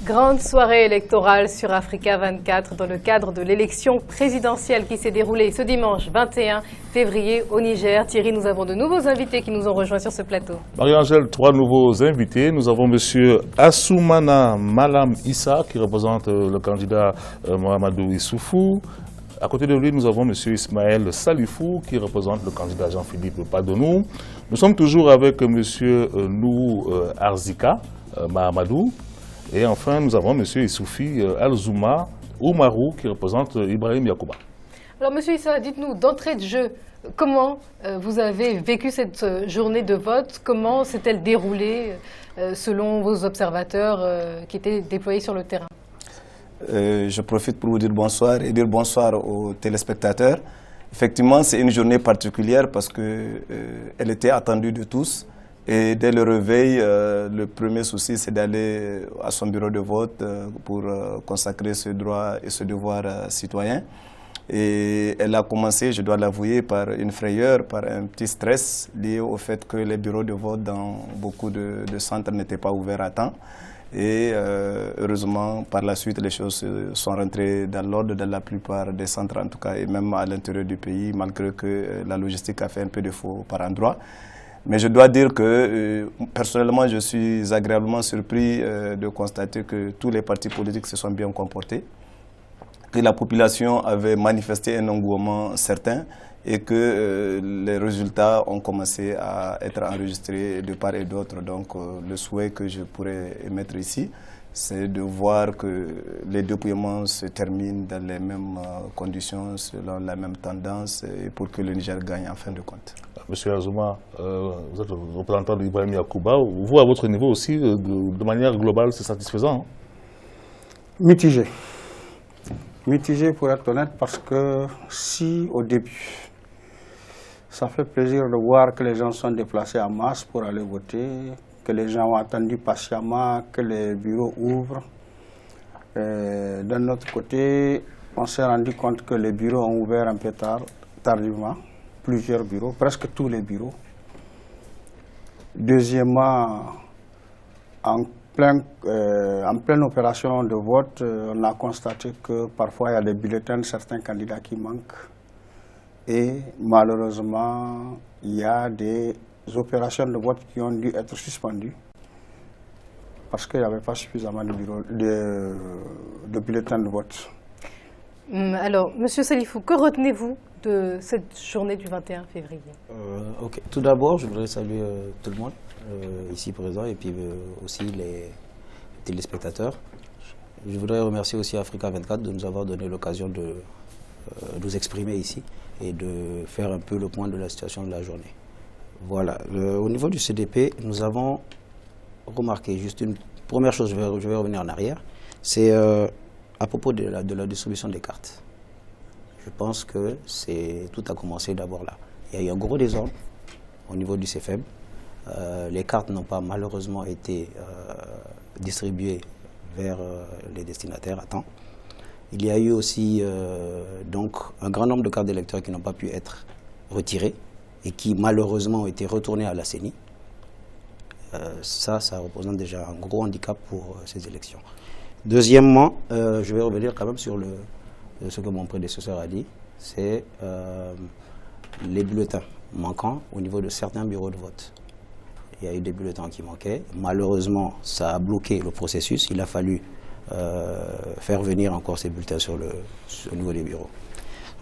Grande soirée électorale sur Africa 24 dans le cadre de l'élection présidentielle qui s'est déroulée ce dimanche 21 février au Niger. Thierry, nous avons de nouveaux invités qui nous ont rejoints sur ce plateau. Marie-Angèle, 3 nouveaux invités. Nous avons M. Assoumana Malam Issa qui représente le candidat Mohamedou Issoufou. À côté de lui, nous avons M. Ismaël Salifou qui représente le candidat Jean-Philippe Padonou. Nous sommes toujours avec M. Nou Arzika Mahamadou. Et enfin, nous avons M. Issoufi Alzouma Oumarou qui représente Ibrahim Yacouba. Alors, M. Issa, dites-nous d'entrée de jeu, comment vous avez vécu cette journée de vote? Comment s'est-elle déroulée selon vos observateurs qui étaient déployés sur le terrain? Je profite pour vous dire bonsoir et dire bonsoir aux téléspectateurs. Effectivement, c'est une journée particulière parce qu'elle était attendue de tous. Et dès le réveil, le premier souci, c'est d'aller à son bureau de vote pour consacrer ce droit et ce devoir citoyen. Et elle a commencé, je dois l'avouer, par une frayeur, par un petit stress lié au fait que les bureaux de vote dans beaucoup de centres n'étaient pas ouverts à temps. Et heureusement, par la suite, les choses sont rentrées dans l'ordre dans la plupart des centres, en tout cas, et même à l'intérieur du pays, malgré que la logistique a fait un peu défaut par endroits. Mais je dois dire que, personnellement, je suis agréablement surpris de constater que tous les partis politiques se sont bien comportés, que la population avait manifesté un engouement certain et que les résultats ont commencé à être enregistrés de part et d'autre. Donc, le souhait que je pourrais émettre ici, c'est de voir que les dépouillements se terminent dans les mêmes conditions, selon la même tendance, et pour que le Niger gagne en fin de compte. Monsieur Azuma, vous êtes le représentant d'Ibrahim Yacouba. Vous, à votre niveau aussi, de manière globale, c'est satisfaisant? Mitigé. Mitigé pour être honnête, parce que si au début, ça fait plaisir de voir que les gens sont déplacés en masse pour aller voter, que les gens ont attendu patiemment que les bureaux ouvrent. D'un autre côté, on s'est rendu compte que les bureaux ont ouvert un peu tardivement, plusieurs bureaux, presque tous les bureaux. Deuxièmement, en pleine opération de vote, on a constaté que parfois il y a des bulletins de certains candidats qui manquent. Et malheureusement, il y a des opérations de vote qui ont dû être suspendues parce qu'il n'y avait pas suffisamment de bulletins de vote. Alors, M. Salifou, que retenez-vous de cette journée du 21 février? Tout d'abord, je voudrais saluer tout le monde ici présent et puis aussi les téléspectateurs. Je voudrais remercier aussi Africa 24 de nous avoir donné l'occasion de nous exprimer ici et de faire un peu le point de la situation de la journée. Voilà. Au niveau du CDP, nous avons remarqué juste une première chose, je vais revenir en arrière, c'est à propos de la distribution des cartes. Je pense que tout a commencé d'abord là. Il y a eu un gros désordre au niveau du CFEB. Les cartes n'ont pas malheureusement été distribuées vers les destinataires à temps. Il y a eu aussi donc un grand nombre de cartes d'électeurs qui n'ont pas pu être retirées et qui malheureusement ont été retournées à la CENI. Ça représente déjà un gros handicap pour ces élections. Deuxièmement, je vais revenir quand même sur ce que mon prédécesseur a dit, c'est les bulletins manquants au niveau de certains bureaux de vote. Il y a eu des bulletins qui manquaient. Malheureusement, ça a bloqué le processus. Il a fallu faire venir encore ces bulletins au niveau des bureaux.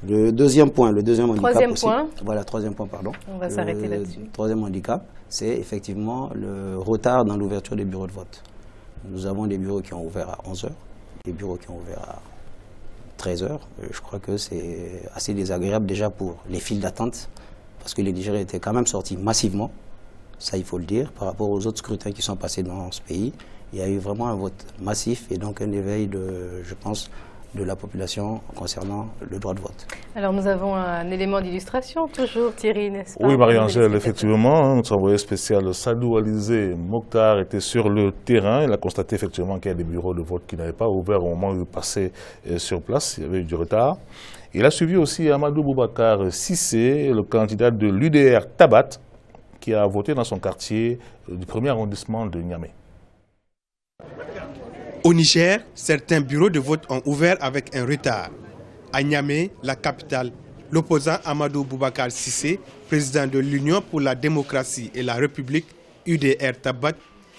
Le deuxième point, le deuxième handicap aussi, voilà, troisième point, pardon. On va s'arrêter là-dessus. Le troisième handicap, c'est effectivement le retard dans l'ouverture des bureaux de vote. Nous avons des bureaux qui ont ouvert à 11h, des bureaux qui ont ouvert à 13h. Je crois que c'est assez désagréable déjà pour les files d'attente, parce que les Nigériens étaient quand même sortis massivement, ça il faut le dire, par rapport aux autres scrutins qui sont passés dans ce pays. Il y a eu vraiment un vote massif et donc un éveil, je pense, de la population concernant le droit de vote. Alors nous avons un élément d'illustration toujours, Thierry, n'est-ce pas? Oui, Marie-Angèle, effectivement, notre envoyé spécial Sadou Alizé Mokhtar était sur le terrain. Il a constaté effectivement qu'il y a des bureaux de vote qui n'avaient pas ouvert au moment où il passait sur place. Il y avait eu du retard. Il a suivi aussi Amadou Boubacar Sissé, le candidat de l'UDR Tabat, qui a voté dans son quartier du 1er arrondissement de Niamey. Au Niger, certains bureaux de vote ont ouvert avec un retard. À Niamey, la capitale, l'opposant Amadou Boubacar Cissé, président de l'Union pour la démocratie et la République, UDR Tabat,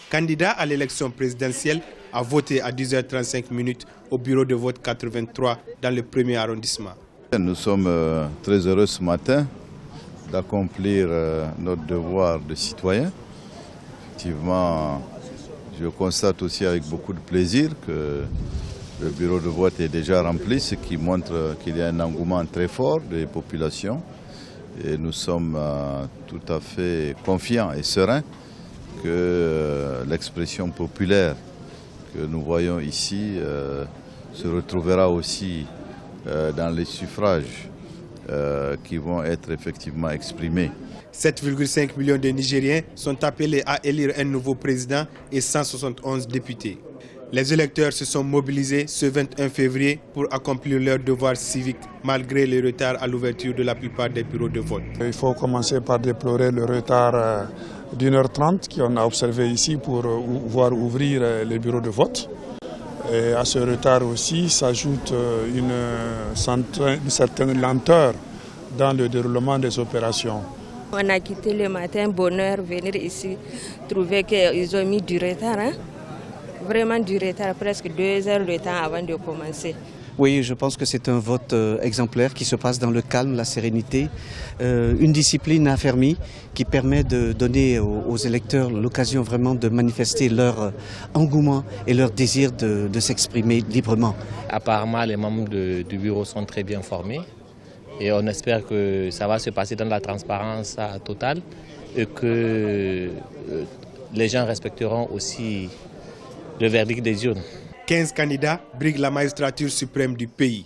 candidat à l'élection présidentielle, a voté à 10h35 au bureau de vote 83 dans le 1er arrondissement. Nous sommes très heureux ce matin d'accomplir notre devoir de citoyen. Effectivement, je constate aussi avec beaucoup de plaisir que le bureau de vote est déjà rempli, ce qui montre qu'il y a un engouement très fort des populations. Et nous sommes tout à fait confiants et sereins que l'expression populaire que nous voyons ici se retrouvera aussi dans les suffrages qui vont être effectivement exprimés. 7,5 millions de Nigériens sont appelés à élire un nouveau président et 171 députés. Les électeurs se sont mobilisés ce 21 février pour accomplir leur devoir civique malgré le retard à l'ouverture de la plupart des bureaux de vote. Il faut commencer par déplorer le retard d'1h30 qu'on a observé ici pour voir ouvrir les bureaux de vote. Et à ce retard aussi s'ajoute une certaine lenteur dans le déroulement des opérations. On a quitté le matin, bonheur, venir ici, trouver qu'ils ont mis du retard, hein? Vraiment du retard, presque 2 heures de temps avant de commencer. Oui, je pense que c'est un vote exemplaire qui se passe dans le calme, la sérénité, une discipline affermie qui permet de donner aux électeurs l'occasion vraiment de manifester leur engouement et leur désir de s'exprimer librement. Apparemment, les membres du bureau sont très bien formés et on espère que ça va se passer dans la transparence totale et que les gens respecteront aussi le verdict des urnes. 15 candidats briguent la magistrature suprême du pays.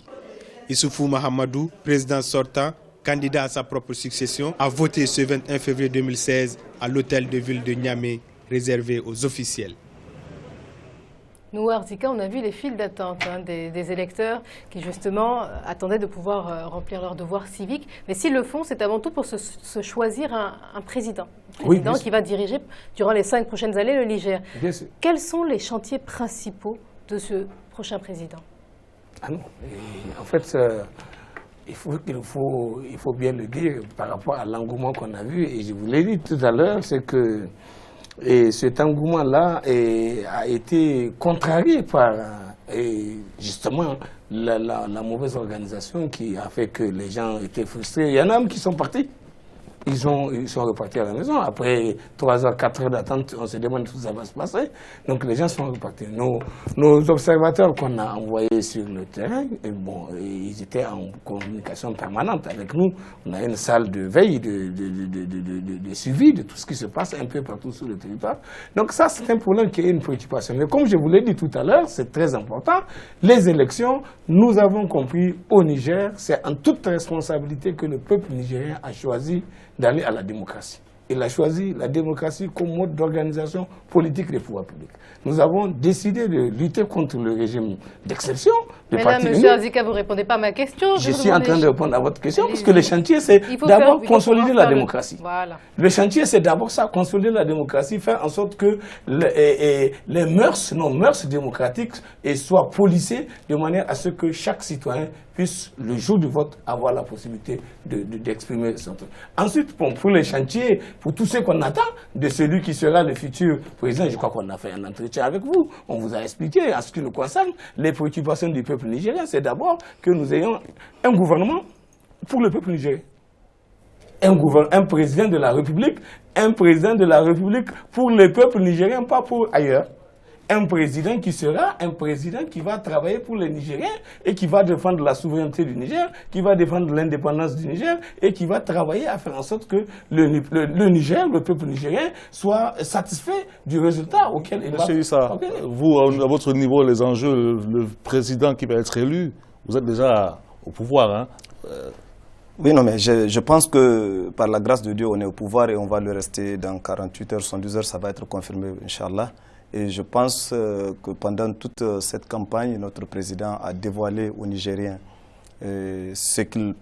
Issoufou Mahamadou, président sortant, candidat à sa propre succession, a voté ce 21 février 2016 à l'hôtel de ville de Niamey, réservé aux officiels. Nous, Arzika, on a vu les files d'attente des électeurs qui, justement, attendaient de pouvoir remplir leur devoir civique. Mais s'ils le font, c'est avant tout pour se choisir un président. Qui va diriger durant les 5 prochaines années le Niger. Quels sont les chantiers principaux de ce prochain président? En fait, il faut bien le dire par rapport à l'engouement qu'on a vu. Et je vous l'ai dit tout à l'heure, c'est que cet engouement-là a été contrarié par justement la mauvaise organisation qui a fait que les gens étaient frustrés. Il y en a même qui sont partis. Ils sont repartis à la maison. Après 3 heures, 4 heures d'attente, on se demande où ça va se passer. Donc les gens sont repartis. Nos observateurs qu'on a envoyés sur le terrain, ils étaient en communication permanente avec nous. On a une salle de veille, de suivi de tout ce qui se passe un peu partout sur le territoire. Donc ça, c'est un problème qui est une préoccupation. Mais comme je vous l'ai dit tout à l'heure, c'est très important. Les élections, nous avons compris au Niger, c'est en toute responsabilité que le peuple nigérien a choisi d'aller à la démocratie. Il a choisi la démocratie comme mode d'organisation politique des pouvoirs publics. Nous avons décidé de lutter contre le régime d'exception. Mais là, M. Arzika, vous ne répondez pas à ma question. Je suis en train de répondre à votre question, parce que le chantier, c'est d'abord consolider la démocratie. Voilà. Le chantier, c'est d'abord ça, consolider la démocratie, faire en sorte que les mœurs, nos mœurs démocratiques soient policées de manière à ce que chaque citoyen puisse, le jour du vote, avoir la possibilité d'exprimer son truc. Ensuite, pour les chantiers, pour tout ce qu'on attend de celui qui sera le futur président, je crois qu'on a fait un entretien avec vous, on vous a expliqué, en ce qui nous concerne, les préoccupations du peuple nigérien, c'est d'abord que nous ayons un gouvernement pour le peuple nigérien. Un président de la République pour le peuple nigérien, pas pour ailleurs. Un président qui sera un président qui va travailler pour les Nigériens et qui va défendre la souveraineté du Niger, qui va défendre l'indépendance du Niger et qui va travailler à faire en sorte que le Niger, le peuple nigérien, soit satisfait du résultat auquel il va... Monsieur Issa, vous, à votre niveau, les enjeux, le président qui va être élu, vous êtes déjà au pouvoir, hein? Oui, non, mais je pense que par la grâce de Dieu, on est au pouvoir et on va le rester dans 48 heures, 72 heures, ça va être confirmé, Inch'Allah. Et je pense que pendant toute cette campagne, notre président a dévoilé aux Nigériens ce qu'il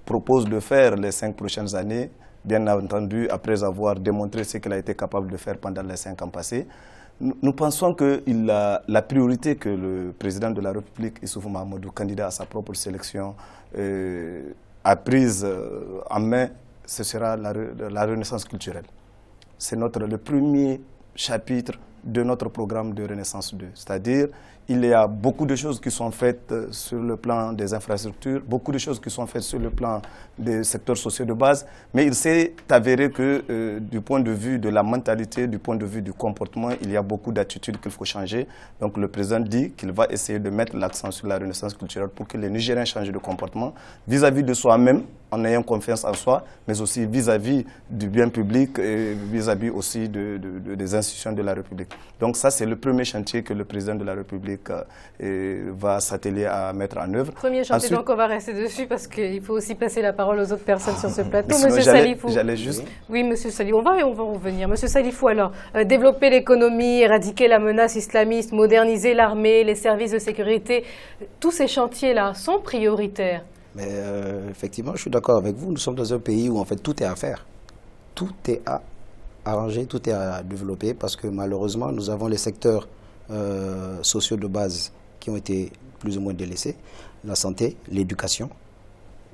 propose de faire les 5 prochaines années, bien entendu après avoir démontré ce qu'il a été capable de faire pendant les 5 ans passés. nous pensons que la priorité que le président de la République, Issoufou Mahamadou, candidat à sa propre sélection, a prise en main, ce sera la renaissance culturelle. C'est le premier chapitre de notre programme de Renaissance 2. C'est-à-dire, il y a beaucoup de choses qui sont faites sur le plan des infrastructures, beaucoup de choses qui sont faites sur le plan des secteurs sociaux de base, mais il s'est avéré que du point de vue de la mentalité, du point de vue du comportement, il y a beaucoup d'attitudes qu'il faut changer. Donc le président dit qu'il va essayer de mettre l'accent sur la renaissance culturelle pour que les Nigériens changent de comportement vis-à-vis de soi-même, en ayant confiance en soi, mais aussi vis-à-vis du bien public et vis-à-vis aussi des institutions de la République. Donc ça, c'est le premier chantier que le président de la République va s'atteler à mettre en œuvre. Premier chantier, ensuite, donc on va rester dessus parce qu'il faut aussi passer la parole aux autres personnes sur ce plateau. Monsieur Salifou. J'allais juste... Oui, monsieur Salifou, on va revenir. Monsieur Salifou, alors, développer l'économie, éradiquer la menace islamiste, moderniser l'armée, les services de sécurité, tous ces chantiers-là sont prioritaires. Mais effectivement, je suis d'accord avec vous. Nous sommes dans un pays où en fait tout est à faire. Tout est à arranger, tout est à développer parce que malheureusement, nous avons les secteurs sociaux de base qui ont été plus ou moins délaissés. La santé, l'éducation.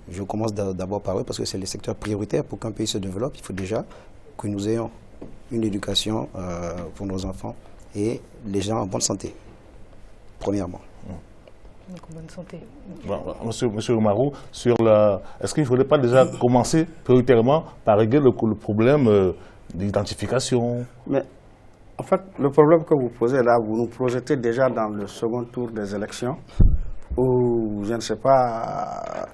Je commence d'abord par eux parce que c'est les secteurs prioritaires pour qu'un pays se développe. Il faut déjà que nous ayons une éducation pour nos enfants et les gens en bonne santé, premièrement. Donc, bonne santé. Bon, monsieur Oumarou, est-ce qu'il ne faudrait pas déjà commencer prioritairement par régler le problème d'identification? Mais en fait, le problème que vous posez là, vous nous projetez déjà dans le second tour des élections où, je ne sais pas,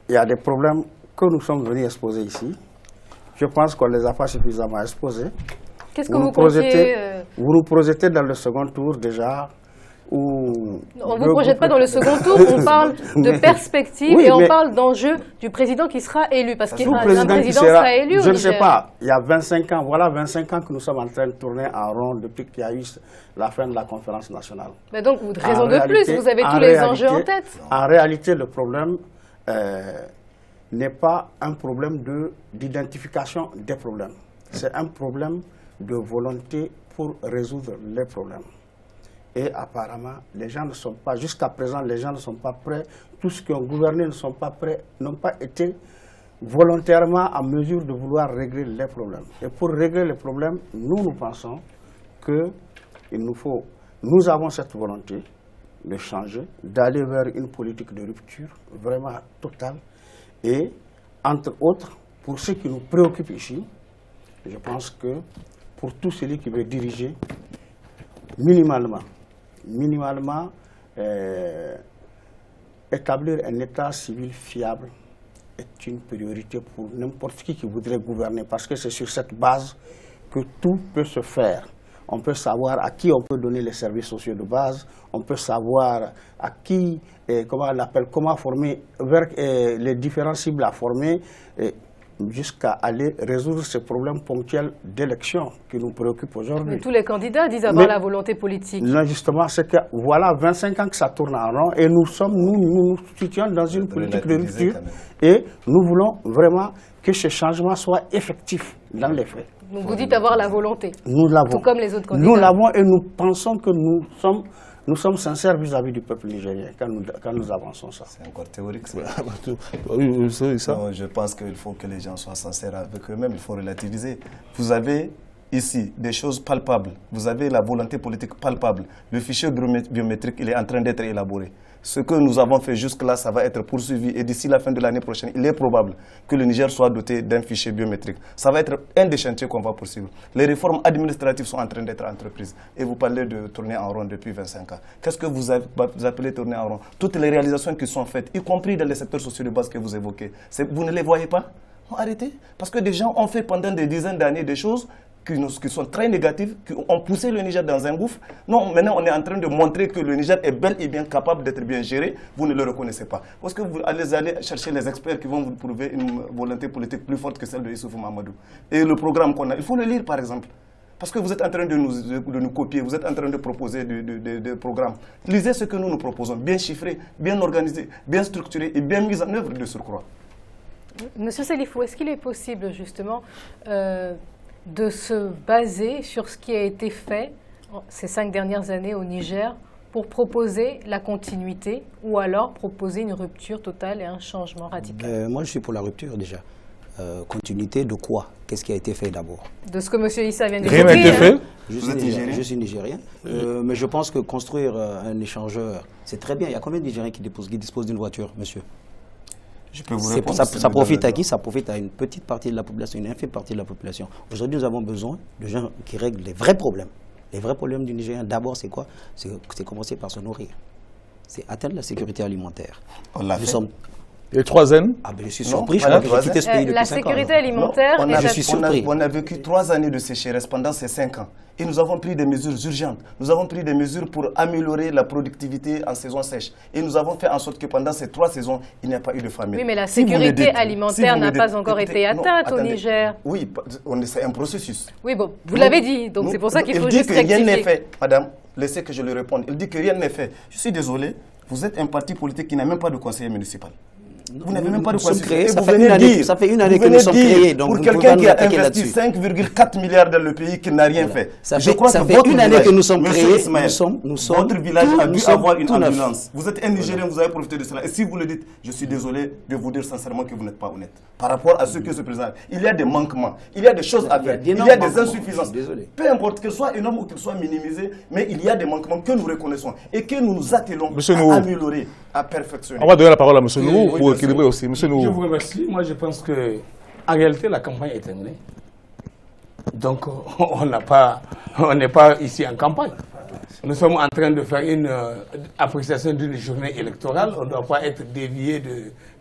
il y a des problèmes que nous sommes venus exposer ici. Je pense qu'on ne les a pas suffisamment exposés. Qu'est-ce que vous projetez Vous nous projetez dans le second tour déjà. On ne vous projette pas dans le second tour, on parle de perspective et on parle d'enjeu du président qui sera élu. Parce qu'un président sera élu. Je ne sais pas, il y a 25 ans, voilà 25 ans que nous sommes en train de tourner en rond depuis qu'il y a eu la fin de la conférence nationale. Mais donc, raison de plus, vous avez tous les enjeux en tête. En réalité, le problème n'est pas un problème d'identification des problèmes. C'est un problème de volonté pour résoudre les problèmes. Et apparemment, les gens ne sont pas, jusqu'à présent, les gens ne sont pas prêts, tous ceux qui ont gouverné ne sont pas prêts, n'ont pas été volontairement en mesure de vouloir régler les problèmes. Et pour régler les problèmes, nous pensons nous avons cette volonté de changer, d'aller vers une politique de rupture vraiment totale. Et, entre autres, pour ce qui nous préoccupe ici, je pense que pour tout celui qui veut diriger, minimalement, établir un état civil fiable est une priorité pour n'importe qui voudrait gouverner, parce que c'est sur cette base que tout peut se faire. On peut savoir à qui on peut donner les services sociaux de base, on peut savoir à qui, comment former, vers les différents cibles à former, jusqu'à aller résoudre ces problèmes ponctuels d'élection qui nous préoccupent aujourd'hui. Mais tous les candidats disent avoir la volonté politique. Non, justement, c'est que voilà 25 ans que ça tourne en rond et nous nous situons dans une politique de rupture et nous voulons vraiment que ce changement soit effectif dans les faits. Donc vous dites avoir la volonté. Nous l'avons. Tout comme les autres candidats. Nous l'avons et nous pensons que nous sommes sincères vis-à-vis du peuple nigérien quand nous avançons ça. C'est encore théorique, ça. Non, je pense qu'il faut que les gens soient sincères avec eux-mêmes, il faut relativiser. Vous avez ici des choses palpables, vous avez la volonté politique palpable. Le fichier biométrique, il est en train d'être élaboré. Ce que nous avons fait jusque-là, ça va être poursuivi et d'ici la fin de l'année prochaine, il est probable que le Niger soit doté d'un fichier biométrique. Ça va être un des chantiers qu'on va poursuivre. Les réformes administratives sont en train d'être entreprises et vous parlez de tourner en rond depuis 25 ans. Qu'est-ce que vous appelez tourner en rond? Toutes les réalisations qui sont faites, y compris dans les secteurs sociaux de base que vous évoquez, vous ne les voyez pas? Non, arrêtez. Parce que des gens ont fait pendant des dizaines d'années des choses qui sont très négatives, qui ont poussé le Niger dans un gouffre. Non, maintenant on est en train de montrer que le Niger est bel et bien capable d'être bien géré. Vous ne le reconnaissez pas. Parce que vous allez chercher les experts qui vont vous prouver une volonté politique plus forte que celle de Issoufou Mahamadou. Et le programme qu'on a, il faut le lire par exemple. Parce que vous êtes en train de nous copier, vous êtes en train de proposer des programmes. Lisez ce que nous proposons, bien chiffré, bien organisé, bien structuré et bien mis en œuvre de surcroît. Monsieur Salifou, est-ce qu'il est possible justement de se baser sur ce qui a été fait ces 5 dernières années au Niger pour proposer la continuité ou alors proposer une rupture totale et un changement radical? Moi, je suis pour la rupture déjà. Continuité de quoi? Qu'est-ce qui a été fait d'abord? De ce que M. Issa vient de dire. Rien n'a été fait. Je suis nigérien. Mais je pense que construire un échangeur, c'est très bien. Il y a combien de Nigériens qui disposent d'une voiture, monsieur? Je peux vous répondre. Ça profite à qui? Ça profite à une petite partie de la population, une infime partie de la population. Aujourd'hui, nous avons besoin de gens qui règlent les vrais problèmes. Les vrais problèmes du Nigérien, d'abord, c'est quoi? C'est commencer par se nourrir. C'est atteindre la sécurité alimentaire. On l'a fait. Et 3 N? Ah ben je suis surpris, je crois que j'ai quitté ce pays depuis 5 ans. La sécurité alimentaire, je suis surpris. On a vécu 3 années de sécheresse pendant ces 5 ans. Et nous avons pris des mesures urgentes. Nous avons pris des mesures pour améliorer la productivité en saison sèche. Et nous avons fait en sorte que pendant ces 3 saisons, il n'y a pas eu de famine. Oui, mais la sécurité alimentaire n'a pas encore été atteinte au Niger. Oui, c'est un processus. Oui, bon, vous l'avez dit, donc c'est pour ça qu'il faut juste rectifier. Il dit que rien n'est fait. Madame, laissez que je le réponde. Il dit que rien n'est fait. Je suis désolé, vous êtes un parti politique qui n'a même pas de conseiller municipal. Vous n'avez même pas de quoi créer. Ça fait une année que nous sommes créés. Pour quelqu'un qui a investi 5,4 milliards dans le pays qui n'a rien fait. Ça fait une année que nous sommes créés. Votre village a dû avoir une ambulance. Vous êtes un Nigérien, vous avez profité de cela. Et si vous le dites, je suis désolé de vous dire sincèrement que vous n'êtes pas honnête. Par rapport à ce que se présente, il y a des manquements, il y a des choses à faire, il y a des insuffisances. Peu importe qu'il soit énorme ou qu'il soit minimisé, mais il y a des manquements que nous reconnaissons et que nous nous attelons à améliorer, à perfectionner. On va donner la parole à M. Nourou pour équilibrer aussi. Monsieur Nourou. Je vous remercie. Moi, je pense que en réalité, la campagne est terminée. Donc, on n'est pas ici en campagne. Nous sommes en train de faire une appréciation d'une journée électorale. On ne doit pas être dévié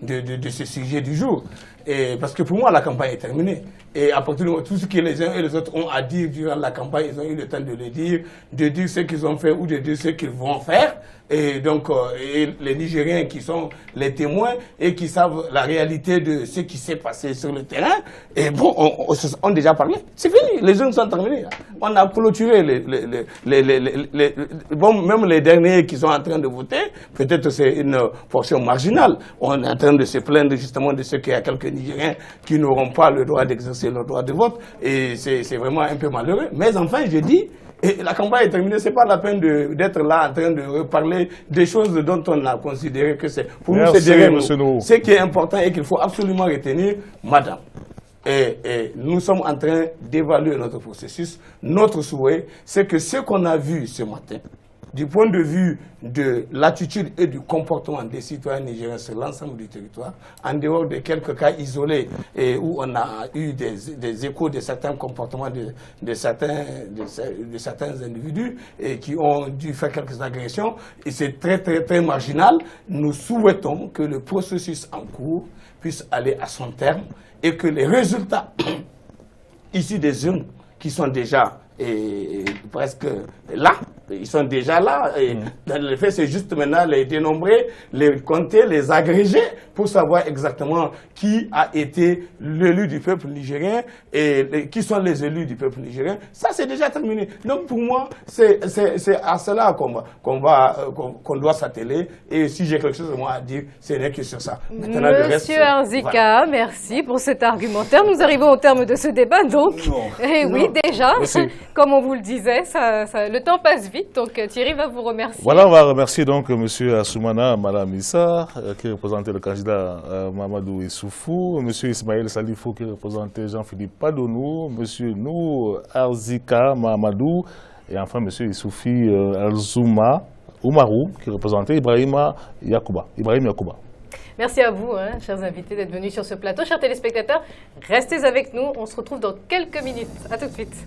de ce sujet du jour. Et parce que pour moi, la campagne est terminée. Et à partir de tout ce que les uns et les autres ont à dire durant la campagne, ils ont eu le temps de le dire, de dire ce qu'ils ont fait ou de dire ce qu'ils vont faire. Et donc, les Nigériens qui sont les témoins et qui savent la réalité de ce qui s'est passé sur le terrain, et bon, on déjà parlé. C'est fini, les jeunes sont terminés. On a clôturé bon, même les derniers qui sont en train de voter, peut-être c'est une portion marginale. On est en train de se plaindre justement de ce qu'il y a quelques Nigériens qui n'auront pas le droit d'exercer leur droit de vote. Et c'est vraiment un peu malheureux. Mais enfin, je dis, et la campagne est terminée, ce n'est pas la peine d'être là en train de reparler des choses dont on a considéré que c'est... Pour nous, c'est derrière nous. Ce qui est important et qu'il faut absolument retenir, madame, et nous sommes en train d'évaluer notre processus. Notre souhait, c'est que ce qu'on a vu ce matin, du point de vue de l'attitude et du comportement des citoyens nigériens sur l'ensemble du territoire, en dehors de quelques cas isolés et où on a eu des échos de certains comportements de certains individus et qui ont dû faire quelques agressions, et c'est très très très marginal. Nous souhaitons que le processus en cours puisse aller à son terme et que les résultats issus des urnes qui sont déjà presque là, ils sont déjà là. Et dans le fait, c'est juste maintenant les dénombrer, les compter, les agréger pour savoir exactement qui a été l'élu du peuple nigérien et qui sont les élus du peuple nigérien. Ça, c'est déjà terminé. Donc, pour moi, c'est à cela qu'on doit s'atteler. Et si j'ai quelque chose de moi à dire, ce n'est que sur ça. Maintenant, Monsieur Arzika, voilà. Merci pour cet argumentaire. Nous arrivons au terme de ce débat, donc. Et oui, déjà, comme on vous le disait, le temps passe vite. Donc Thierry va vous remercier. Voilà, on va remercier donc M. Assoumana Malam Issa, qui représentait le candidat Mamadou Issoufou, M. Ismaël Salifou, qui représentait Jean-Philippe Padonou, M. Nou Arzika Mamadou, et enfin M. Issoufi Alzouma Oumarou, qui représentait Ibrahim Yacouba. Merci à vous, chers invités, d'être venus sur ce plateau. Chers téléspectateurs, restez avec nous. On se retrouve dans quelques minutes. À tout de suite.